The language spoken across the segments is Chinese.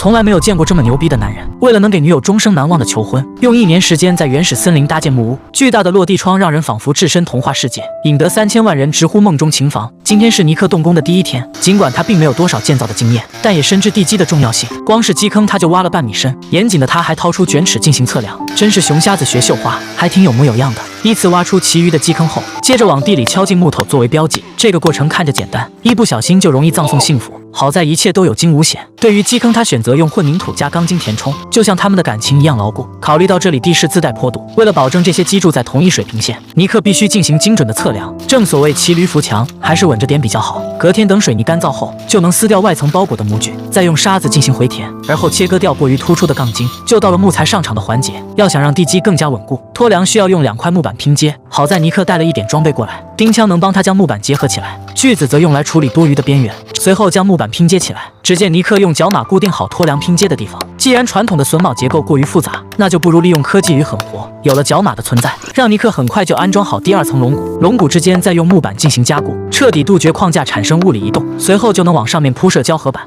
从来没有见过这么牛逼的男人。为了能给女友终生难忘的求婚，用1年时间在原始森林搭建木屋，巨大的落地窗让人仿佛置身童话世界，引得3000万人直呼梦中情房。今天是尼克动工的第1天，尽管他并没有多少建造的经验，但也深知地基的重要性。光是基坑他就挖了半米深，严谨的他还掏出卷尺进行测量，真是熊瞎子学绣花，还挺有模有样的。依次挖出其余的基坑后，接着往地里敲进木头作为标记。这个过程看着简单，一不小心就容易葬送幸福。好在一切都有惊无险。对于基坑，他选择用混凝土加钢筋填充，就像他们的感情一样牢固。考虑到这里地势自带坡度，为了保证这些基柱在同一水平线，尼克必须进行精准的测量。正所谓骑驴扶墙，还是稳着点比较好。隔天等水泥干燥后，就能撕掉外层包裹的模具，再用沙子进行回填，而后切割掉过于突出的钢筋，就到了木材上场的环节。要想让地基更加稳固，拖梁需要用2块木板拼接。好在尼克带了一点装备过来，钉枪能帮他将木板结合起来，锯子则用来处理多余的边缘。随后将木板拼接起来，只见尼克用脚码固定好拖梁拼接的地方。既然传统的榫卯结构过于复杂，那就不如利用科技与狠活。有了脚码的存在，让尼克很快就安装好第2层龙骨，龙骨之间再用木板进行加固，彻底杜绝框架产生物理移动。随后就能往上面铺设胶合板。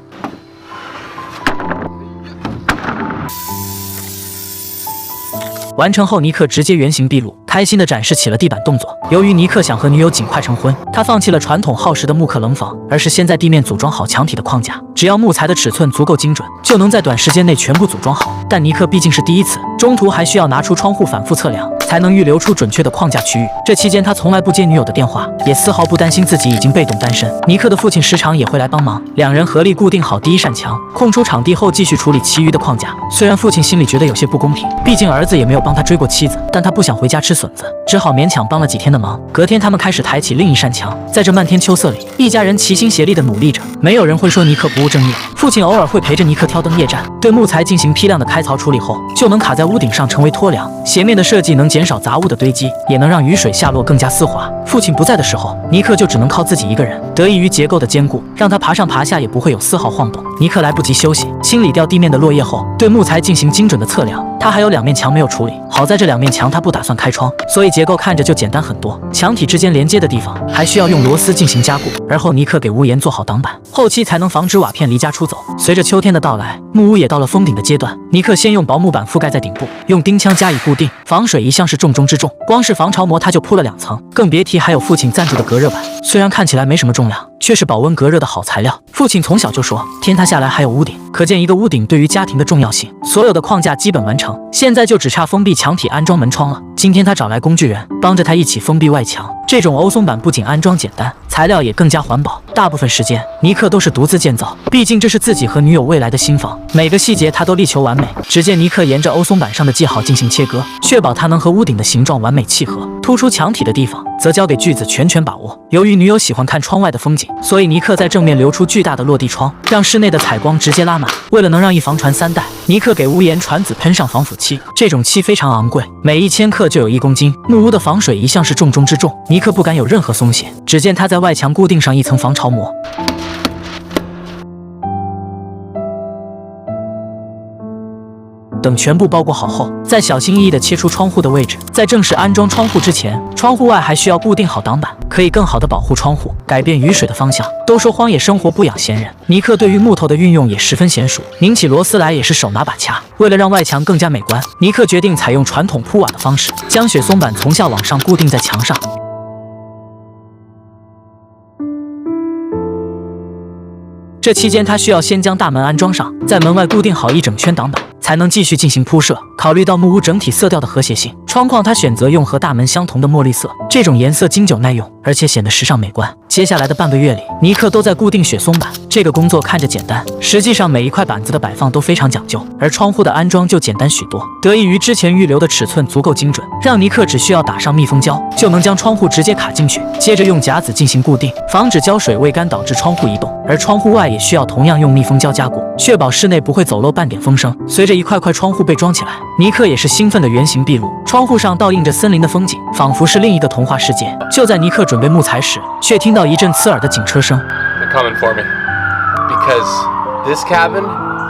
完成后，尼克直接原形毕露，开心地展示起了地板动作。由于尼克想和女友尽快成婚，他放弃了传统耗时的木刻棱房，而是先在地面组装好墙体的框架。只要木材的尺寸足够精准，就能在短时间内全部组装好。但尼克毕竟是第一次，中途还需要拿出窗户反复测量，才能预留出准确的框架区域。这期间他从来不接女友的电话，也丝毫不担心自己已经被动单身。尼克的父亲时常也会来帮忙，两人合力固定好第1扇墙，空出场地后继续处理其余的框架。虽然父亲心里觉得有些不公平，毕竟儿子也没有帮他追过妻子，但他不想回家吃笋子，只好勉强帮了几天的忙。隔天他们开始抬起另1扇墙，在这漫天秋色里，一家人齐心协力地努力着，没有人会说尼克不务正业。父亲偶尔会陪着尼克挑灯夜战，对木材进行批量的开槽处理后，就能卡在屋顶上成为拖梁。斜面的设计能减少杂物的堆积，也能让雨水下落更加丝滑。父亲不在的时候，尼克就只能靠自己一个人。得益于结构的坚固，让他爬上爬下也不会有丝毫晃动。尼克来不及休息，清理掉地面的落叶后，对木材进行精准的测量。他还有2面墙没有处理，好在这2面墙他不打算开窗，所以结构看着就简单很多。墙体之间连接的地方还需要用螺丝进行加固，而后尼克给屋檐做好挡板，后期才能防止瓦片离家出走。随着秋天的到来，木屋也到了封顶的阶段。尼克先用薄木板覆盖在顶部，用钉枪加以固定。防水一向是重中之重，光是防潮膜他就铺了2层，更别提还有父亲赞助的隔热板。虽然看起来没什么重量，却是保温隔热的好材料。父亲从小就说，天塌下来还有屋顶，可见一个屋顶对于家庭的重要性。所有的框架基本完成，现在就只差封闭墙体安装门窗了。今天他找来工具人帮着他一起封闭外墙。这种欧松板不仅安装简单，材料也更加环保。大部分时间尼克都是独自建造，毕竟这是自己和女友未来的新房，每个细节他都力求完美。只见尼克沿着欧松板上的记号进行切割，确保它能和屋顶的形状完美契合。突出墙体的地方则交给锯子全权把握。由于女友喜欢看窗外的风景，所以尼克在正面留出巨大的落地窗，让室内的采光直接拉满。为了能让一房传3代，尼克给屋檐传子喷上防腐漆，这种漆非常昂贵，每1000克就有1公斤。木屋的防水一向是重中之重，尼克不敢有任何松懈。只见他在外墙固定上1层防潮膜，等全部包裹好后，再小心翼翼地切出窗户的位置。在正式安装窗户之前，窗户外还需要固定好挡板，可以更好地保护窗户，改变雨水的方向。都说荒野生活不养闲人，尼克对于木头的运用也十分娴熟，拧起螺丝来也是手拿把掐。为了让外墙更加美观，尼克决定采用传统铺瓦的方式，将雪松板从下往上固定在墙上。这期间他需要先将大门安装上，在门外固定好1整圈挡板，才能继续进行铺设。考虑到木屋整体色调的和谐性，窗框他选择用和大门相同的墨绿色，这种颜色经久耐用，而且显得时尚美观。接下来的半个月里，尼克都在固定雪松板。这个工作看着简单，实际上每一块板子的摆放都非常讲究，而窗户的安装就简单许多。得益于之前预留的尺寸足够精准，让尼克只需要打上密封胶，就能将窗户直接卡进去，接着用夹子进行固定，防止胶水未干导致窗户移动。而窗户外也需要同样用密封胶加固，确保室内不会走漏半点风声。随着一块块窗户被装起来，尼克也是兴奋的原形毕露。窗户上倒映着森林的风景，仿佛是另一个童话世界。就在尼克准备木材时，却听到一阵刺耳的警车声。They're coming for me because this cabin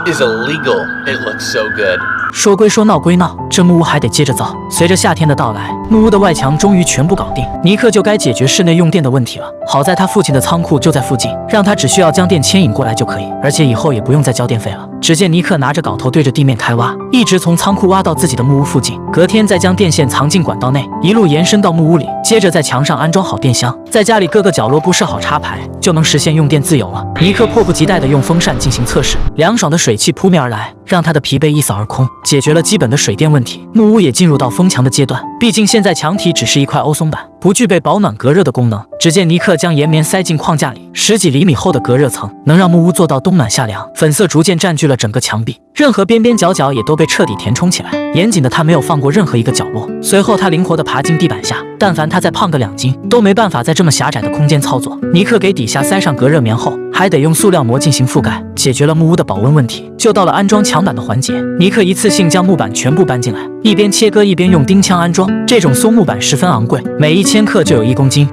is illegal. It looks so good. 说归说，闹归闹，这木屋还得接着造。随着夏天的到来，木屋的外墙终于全部搞定，尼克就该解决室内用电的问题了。好在他父亲的仓库就在附近，让他只需要将电牵引过来就可以，而且以后也不用再交电费了。只见尼克拿着镐头对着地面开挖，一直从仓库挖到自己的木屋附近，隔天再将电线藏进管道内，一路延伸到木屋里，接着在墙上安装好电箱，在家里各个角落布设好插排，就能实现用电自由了。尼克迫不及待地用风扇进行测试，凉爽的水汽扑面而来，让他的疲惫一扫而空，解决了基本的水电问题。木屋也进入到封墙的阶段，毕竟现在墙体只是一块欧松板，不具备保暖隔热的功能。只见尼克将岩棉塞进框架里，10几厘米厚的隔热层能让木屋做到冬暖夏凉。粉色逐渐占据了整个墙壁，任何边边角角也都被彻底填充起来，严谨的他没有放过任何一个角落。随后他灵活地爬进地板下，但凡他再胖个2斤，都没办法在这么狭窄的空间操作。尼克给底下塞上隔热棉后，还得用塑料膜进行覆盖，解决了木屋的保温问题。就到了安装墙板的环节，尼克一次性将木板全部搬进来，一边切割一边用钉枪安装。这种松木板十分昂贵，每1000克就有1公斤。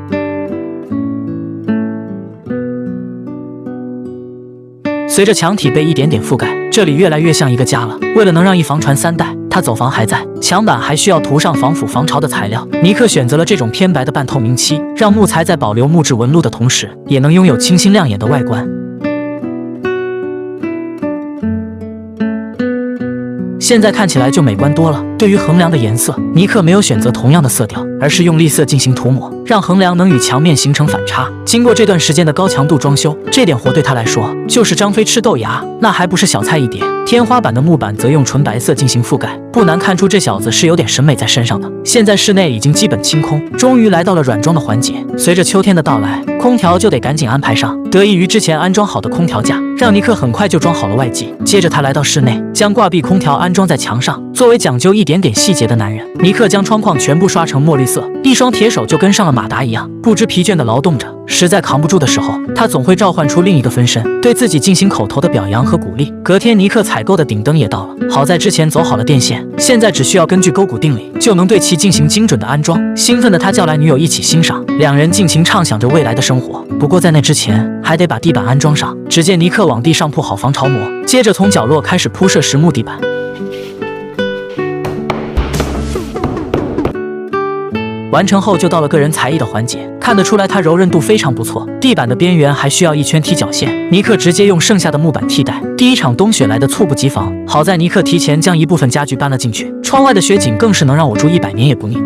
随着墙体被一点点覆盖，这里越来越像一个家了。为了能让一房传3代，他走房还在，墙板还需要涂上防腐防潮的材料。尼克选择了这种偏白的半透明漆，让木材在保留木质纹路的同时，也能拥有清新亮眼的外观。现在看起来就美观多了。对于横梁的颜色，尼克没有选择同样的色调，而是用绿色进行涂抹，让横梁能与墙面形成反差。经过这段时间的高强度装修，这点活对他来说就是张飞吃豆芽，那还不是小菜一碟。天花板的木板则用纯白色进行覆盖，不难看出这小子是有点审美在身上的。现在室内已经基本清空，终于来到了软装的环节。随着秋天的到来，空调就得赶紧安排上。得益于之前安装好的空调架，让尼克很快就装好了外机。接着他来到室内，将挂壁空调安装在墙上。作为讲究一点点细节的男人，尼克将窗框全部刷成墨绿色，一双铁手就跟上了马达一样，不知疲倦地劳动着。实在扛不住的时候，他总会召唤出另一个分身，对自己进行口头的表扬和鼓励。隔天，尼克采购的顶灯也到了，好在之前走好了电线，现在只需要根据勾股定理，就能对其进行精准的安装。兴奋的他叫来女友一起欣赏，两人尽情畅想着未来的生活。不过在那之前，还得把地板安装上。只见尼克往地上铺好防潮膜，接着从角落开始铺设实木地板。完成后就到了个人才艺的环节，看得出来他柔韧度非常不错，地板的边缘还需要一圈踢脚线，尼克直接用剩下的木板替代。第一场冬雪来得猝不及防，好在尼克提前将一部分家具搬了进去，窗外的雪景更是能让我住100年也不腻。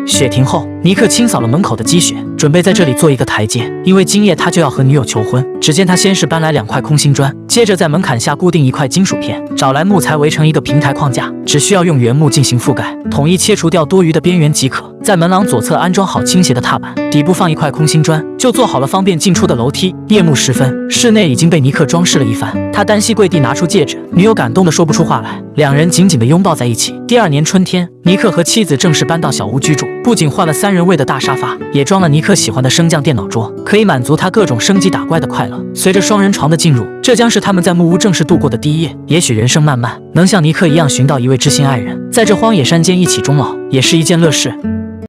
雪停后，尼克清扫了门口的积雪，准备在这里做一个台阶，因为今夜他就要和女友求婚。只见他先是搬来2块空心砖，接着在门槛下固定1块金属片，找来木材围成一个平台框架，只需要用原木进行覆盖，统一切除掉多余的边缘即可。在门廊左侧安装好倾斜的踏板，底部放1块空心砖，就做好了方便进出的楼梯。夜幕时分，室内已经被尼克装饰了一番，他单膝跪地拿出戒指，女友感动得说不出话来，两人紧紧地拥抱在一起。第2年春天，尼克和妻子正式搬到小屋居住，不仅换了3人位的大沙发，也装了尼克喜欢的升降电脑桌，可以满足他各种升级打怪的快乐。随着双人床的进入，这将是他们在木屋正式度过的第1夜。也许人生漫漫，能像尼克一样寻到一位知心爱人，在这荒野山间一起终老，也是一件乐事。